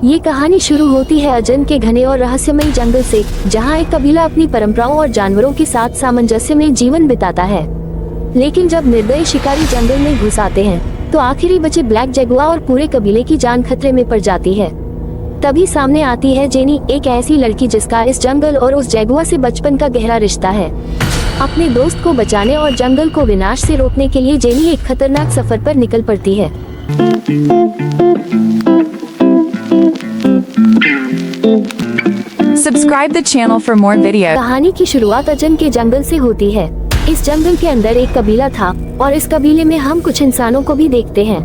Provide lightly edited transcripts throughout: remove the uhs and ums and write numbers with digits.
ये कहानी शुरू होती है अजन के घने और रहस्यमयी जंगल से, जहाँ एक कबीला अपनी परंपराओं और जानवरों के साथ सामंजस्य में जीवन बिताता है। लेकिन जब निर्दयी शिकारी जंगल में घुस आते हैं तो आखिरी बचे ब्लैक जगुआ और पूरे कबीले की जान खतरे में पड़ जाती है। तभी सामने आती है जेनी, एक ऐसी लड़की जिसका इस जंगल और उस जगुआ से बचपन का गहरा रिश्ता है। अपने दोस्त को बचाने और जंगल को विनाश से रोकने के लिए जेनी एक खतरनाक सफर पर निकल पड़ती है। Subscribe the channel for more videos. कहानी की शुरुआत अजन के जंगल से होती है। इस जंगल के अंदर एक कबीला था और इस कबीले में हम कुछ इंसानों को भी देखते हैं।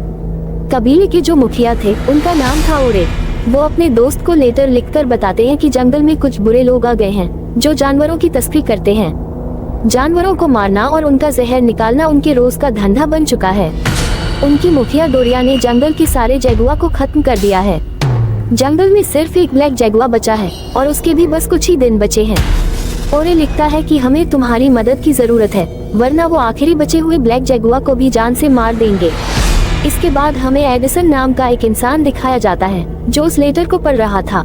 कबीले के जो मुखिया थे उनका नाम था ओरे। वो अपने दोस्त को लेटर लिखकर बताते हैं कि जंगल में कुछ बुरे लोग आ गए हैं जो जानवरों की तस्करी करते हैं। जानवरों को मारना और उनका जहर निकालना उनके रोज का धंधा बन चुका है। उनकी मुखिया डोरिया ने जंगल के सारे जगुआ को खत्म कर दिया है। जंगल में सिर्फ एक ब्लैक जगुआ बचा है और उसके भी बस कुछ ही दिन बचे हैं। ओरे लिखता है कि हमें तुम्हारी मदद की जरूरत है, वरना वो आखिरी बचे हुए ब्लैक जगुआ को भी जान से मार देंगे। इसके बाद हमें एडिसन नाम का एक इंसान दिखाया जाता है जो उस लेटर को पढ़ रहा था।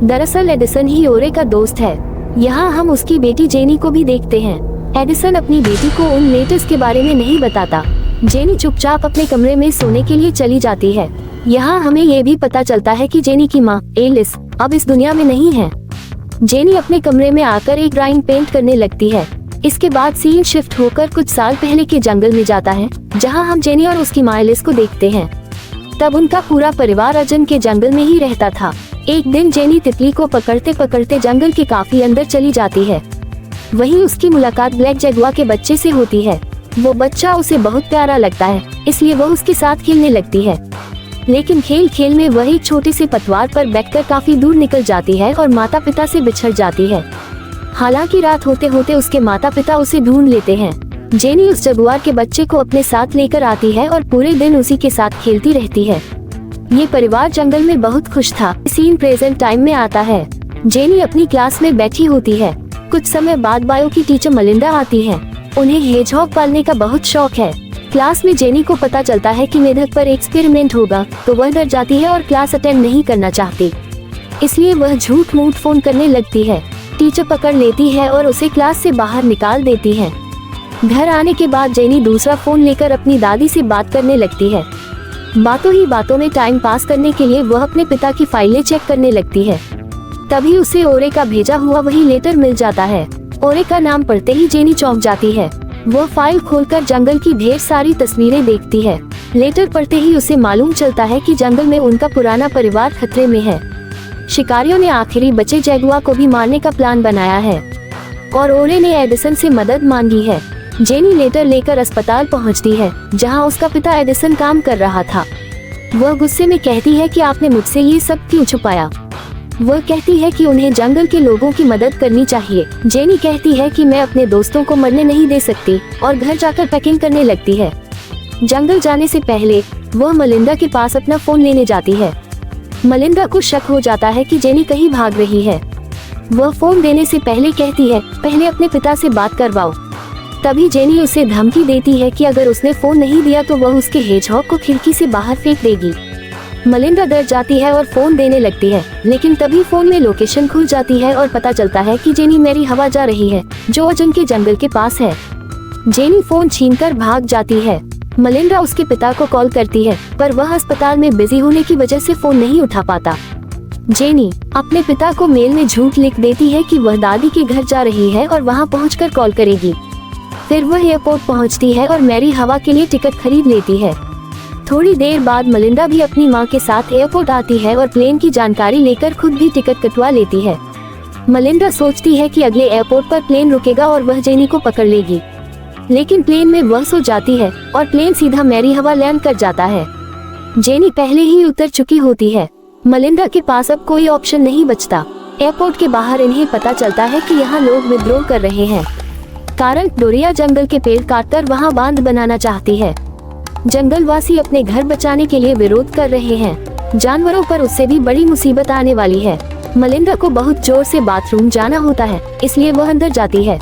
दरअसल एडिसन ही ओरे का दोस्त है। यहाँ हम उसकी बेटी जेनी को भी देखते हैं। एडिसन अपनी बेटी को उन लेटर्स के बारे में नहीं बताता। जेनी चुपचाप अपने कमरे में सोने के लिए चली जाती है। यहाँ हमें ये भी पता चलता है कि जेनी की माँ एलिस अब इस दुनिया में नहीं है। जेनी अपने कमरे में आकर एक ड्राइंग पेंट करने लगती है। इसके बाद सीन शिफ्ट होकर कुछ साल पहले के जंगल में जाता है, जहाँ हम जेनी और उसकी माँ एलिस को देखते हैं। तब उनका पूरा परिवार अजन के जंगल में ही रहता था। एक दिन जेनी तितली को पकड़ते पकड़ते जंगल के काफी अंदर चली जाती है। वहीं उसकी मुलाकात ब्लैक जगुआ के बच्चे से होती है। वो बच्चा उसे बहुत प्यारा लगता है, इसलिए वह उसके साथ खेलने लगती है। लेकिन खेल खेल में वह एक छोटे से पतवार पर बैठकर काफी दूर निकल जाती है और माता पिता से बिछड़ जाती है। हालांकि रात होते होते उसके माता पिता उसे ढूंढ लेते हैं। जेनी उस जगुआर के बच्चे को अपने साथ लेकर आती है और पूरे दिन उसी के साथ खेलती रहती है। ये परिवार जंगल में बहुत खुश था। सीन प्रेजेंट टाइम में आता है। जेनी अपनी क्लास में बैठी होती है। कुछ समय बाद बायो की टीचर मलिंडा आती है। उन्हें हेजहॉग पालने का बहुत शौक है। क्लास में जेनी को पता चलता है कि मेढक पर एक्सपेरिमेंट होगा तो वह डर जाती है और क्लास अटेंड नहीं करना चाहती। इसलिए वह झूठ मूठ फोन करने लगती है। टीचर पकड़ लेती है और उसे क्लास से बाहर निकाल देती है। घर आने के बाद जेनी दूसरा फोन लेकर अपनी दादी से बात करने लगती है। बातों ही बातों में टाइम पास करने के लिए वह अपने पिता की फाइलें चेक करने लगती है। तभी उसे ओरे का भेजा हुआ वही लेटर मिल जाता है। ओरे का नाम पढ़ते ही जेनी चौंक जाती है। वह फाइल खोलकर जंगल की ढेर सारी तस्वीरें देखती है। लेटर पढ़ते ही उसे मालूम चलता है कि जंगल में उनका पुराना परिवार खतरे में है। शिकारियों ने आखिरी बचे जगुआ को भी मारने का प्लान बनाया है और ओरे ने एडिसन से मदद मांगी है। जेनी लेटर लेकर अस्पताल पहुंचती है, जहां उसका पिता एडिसन काम कर रहा था। वह गुस्से में कहती है कि आपने मुझसे ये सब क्यों छुपाया। वह कहती है कि उन्हें जंगल के लोगों की मदद करनी चाहिए। जेनी कहती है कि मैं अपने दोस्तों को मरने नहीं दे सकती और घर जाकर पैकिंग करने लगती है। जंगल जाने से पहले वह मलिंडा के पास अपना फोन लेने जाती है। मलिंडा को शक हो जाता है कि जेनी कहीं भाग रही है। वह फोन देने से पहले कहती है, पहले अपने पिता से बात करवाओ। तभी जेनी उसे धमकी देती है कि अगर उसने फोन नहीं दिया तो वह उसके हेजहॉग को खिड़की से बाहर फेंक देगी। मलिंडा डर जाती है और फोन देने लगती है, लेकिन तभी फोन में लोकेशन खुल जाती है और पता चलता है कि जेनी मेरी हवा जा रही है, जो अजन के जंगल के पास है। जेनी फोन छीनकर भाग जाती है। मलिंडा उसके पिता को कॉल करती है, पर वह अस्पताल में बिजी होने की वजह से फोन नहीं उठा पाता। जेनी अपने पिता को मेल में झूठ लिख देती है कि वह दादी के घर जा रही है और वहां पहुंचकर कॉल करेगी। फिर वह एयरपोर्ट पहुंचती है और मैरी हवा के लिए टिकट खरीद लेती है। थोड़ी देर बाद मलिंडा भी अपनी मां के साथ एयरपोर्ट आती है और प्लेन की जानकारी लेकर खुद भी टिकट कटवा लेती है। मलिंडा सोचती है कि अगले एयरपोर्ट पर प्लेन रुकेगा और वह जेनी को पकड़ लेगी, लेकिन प्लेन में वह सो जाती है और प्लेन सीधा मैरी हवा लैंड कर जाता है। जेनी पहले ही उतर चुकी होती है। मलिंडा के पास अब कोई ऑप्शन नहीं बचता। एयरपोर्ट के बाहर इन्हें पता चलता है कि यहाँ लोग विद्रोह कर रहे हैं, कारण डोरिया जंगल के पेड़ काटकर वहाँ बांध बनाना चाहती है। जंगलवासी अपने घर बचाने के लिए विरोध कर रहे हैं। जानवरों पर उससे भी बड़ी मुसीबत आने वाली है। मलिंडा को बहुत जोर से बाथरूम जाना होता है, इसलिए वह अंदर जाती है।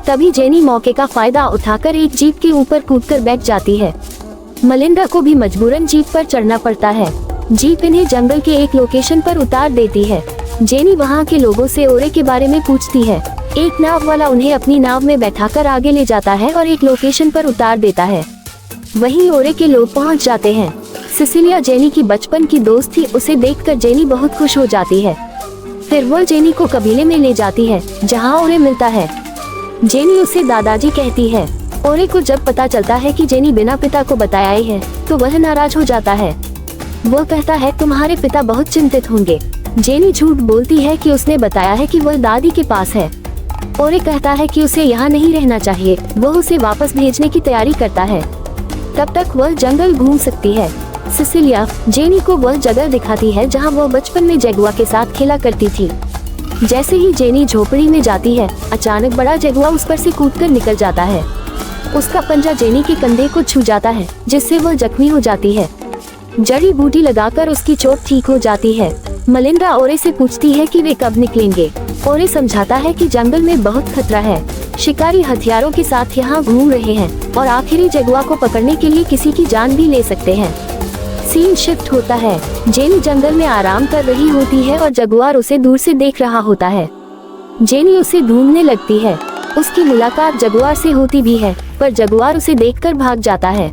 तभी जेनी मौके का फायदा उठाकर एक जीप के ऊपर कूदकर बैठ जाती है। मलिंडा को भी मजबूरन जीप पर चढ़ना पड़ता है। जीप इन्हें जंगल के एक लोकेशन पर उतार देती है। जेनी वहाँ के लोगों से ओरे के बारे में पूछती है। एक नाव वाला उन्हें अपनी नाव में बैठाकर आगे ले जाता है और एक लोकेशन पर उतार देता है। वहीं ओरे के लोग पहुँच जाते हैं। सिसिलिया जेनी की बचपन की दोस्त थी, उसे देखकर जेनी बहुत खुश हो जाती है। फिर वह जेनी को कबीले में ले जाती है जहाँ ओरे मिलता है। जेनी उसे दादाजी कहती है। ओरे को जब पता चलता है कि जेनी बिना पिता को बताए है तो वह नाराज हो जाता है। वह कहता है तुम्हारे पिता बहुत चिंतित होंगे। जेनी झूठ बोलती है कि उसने बताया है कि वह दादी के पास है। ओरे कहता है कि उसे यहाँ नहीं रहना चाहिए, वह उसे वापस भेजने की तैयारी करता है। तब तक वह जंगल घूम सकती है। सिसिलिया जेनी को वह जगह दिखाती है जहाँ वह बचपन में जगुआ के साथ खेला करती थी। जैसे ही जेनी झोपड़ी में जाती है, अचानक बड़ा जगुआ उस पर से कूदकर निकल जाता है। उसका पंजा जेनी के कंधे को छू जाता है, जिससे वह जख्मी हो जाती है। जड़ी बूटी लगाकर उसकी चोट ठीक हो जाती है। मलिंदा ओरे से पूछती है कि वे कब निकलेंगे। ओरे समझाता है कि जंगल में बहुत खतरा है, शिकारी हथियारों के साथ यहाँ घूम रहे हैं और आखिरी जगुआ को पकड़ने के लिए किसी की जान भी ले सकते हैं। सीन शिफ्ट होता है। जेनी जंगल में आराम कर रही होती है और जगुआर उसे दूर से देख रहा होता है। जेनी उसे ढूंढने लगती है। उसकी मुलाकात जगुआर से होती भी है, पर जगुआर उसे देखकर भाग जाता है।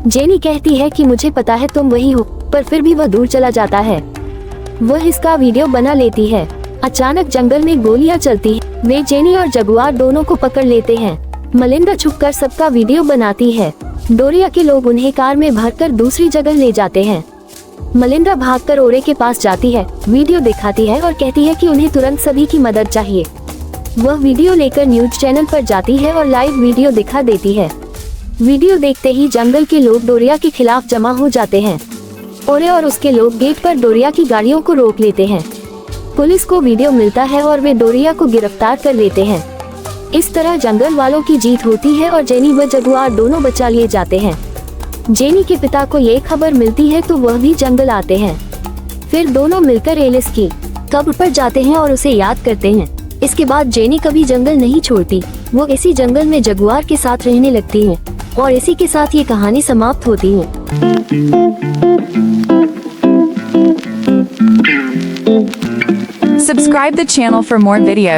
जेनी कहती है कि मुझे पता है तुम वही हो, पर फिर भी वह दूर चला जाता है। वह इसका वीडियो बना लेती है। अचानक जंगल में गोलियां चलती हैं। वे जेनी और जगुआर दोनों को पकड़ लेते हैं। मलिंदा छुपकर सबका वीडियो बनाती है। डोरिया के लोग उन्हें कार में भरकर दूसरी जगह ले जाते हैं। मलिंदा भागकर ओरे के पास जाती है, वीडियो दिखाती है और कहती है कि उन्हें तुरंत सभी की मदद चाहिए। वह वीडियो लेकर न्यूज चैनल पर जाती है और लाइव वीडियो दिखा देती है। वीडियो देखते ही जंगल के लोग डोरिया के खिलाफ जमा हो जाते हैं। ओरे और उसके लोग गेट पर डोरिया की गाड़ियों को रोक लेते हैं। पुलिस को वीडियो मिलता है और वे डोरिया को गिरफ्तार कर लेते हैं। इस तरह जंगल वालों की जीत होती है और जेनी व जगुआर दोनों बचा लिए जाते हैं। जेनी के पिता को ये खबर मिलती है तो वह भी जंगल आते हैं। फिर दोनों मिलकर एलिस की कब्र पर जाते हैं और उसे याद करते हैं। इसके बाद जेनी कभी जंगल नहीं छोड़ती। वो इसी जंगल में जगुआर के साथ रहने लगती है और इसी के साथ ये कहानी समाप्त होती है। Subscribe the channel for more videos.